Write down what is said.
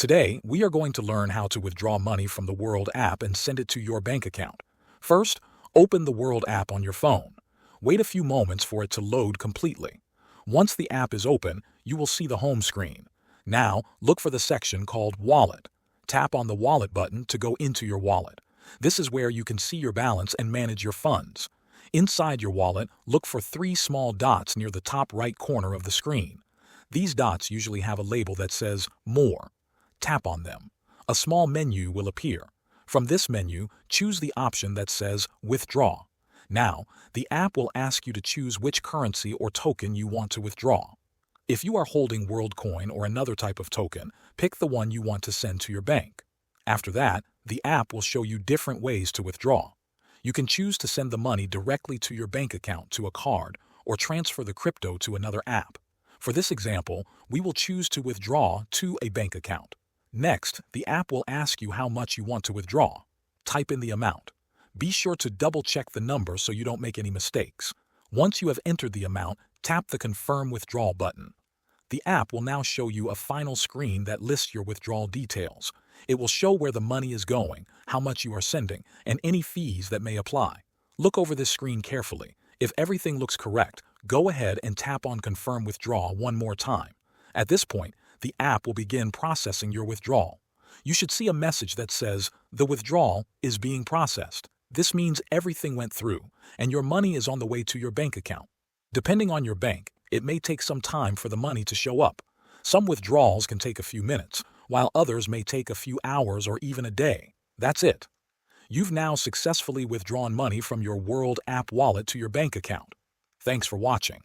Today, we are going to learn how to withdraw money from the World app and send it to your bank account. First, open the World app on your phone. Wait a few moments for it to load completely. Once the app is open, you will see the home screen. Now, look for the section called Wallet. Tap on the Wallet button to go into your wallet. This is where you can see your balance and manage your funds. Inside your wallet, look for 3 small dots near the top right corner of the screen. These dots usually have a label that says More. Tap on them. A small menu will appear. From this menu, choose the option that says Withdraw. Now, the app will ask you to choose which currency or token you want to withdraw. If you are holding Worldcoin or another type of token, pick the one you want to send to your bank. After that, the app will show you different ways to withdraw. You can choose to send the money directly to your bank account to a card or transfer the crypto to another app. For this example, we will choose to withdraw to a bank account. Next, the app will ask you how much you want to withdraw. Type in the amount. Be sure to double-check the number so you don't make any mistakes. Once you have entered the amount, tap the Confirm Withdrawal button. The app will now show you a final screen that lists your withdrawal details. It will show where the money is going, how much you are sending, and any fees that may apply. Look over this screen carefully. If everything looks correct, go ahead and tap on Confirm Withdrawal one more time. At this point, the app will begin processing your withdrawal. You should see a message that says, "The withdrawal is being processed." This means everything went through, and your money is on the way to your bank account. Depending on your bank, it may take some time for the money to show up. Some withdrawals can take a few minutes, while others may take a few hours or even a day. That's it. You've now successfully withdrawn money from your World app wallet to your bank account. Thanks for watching.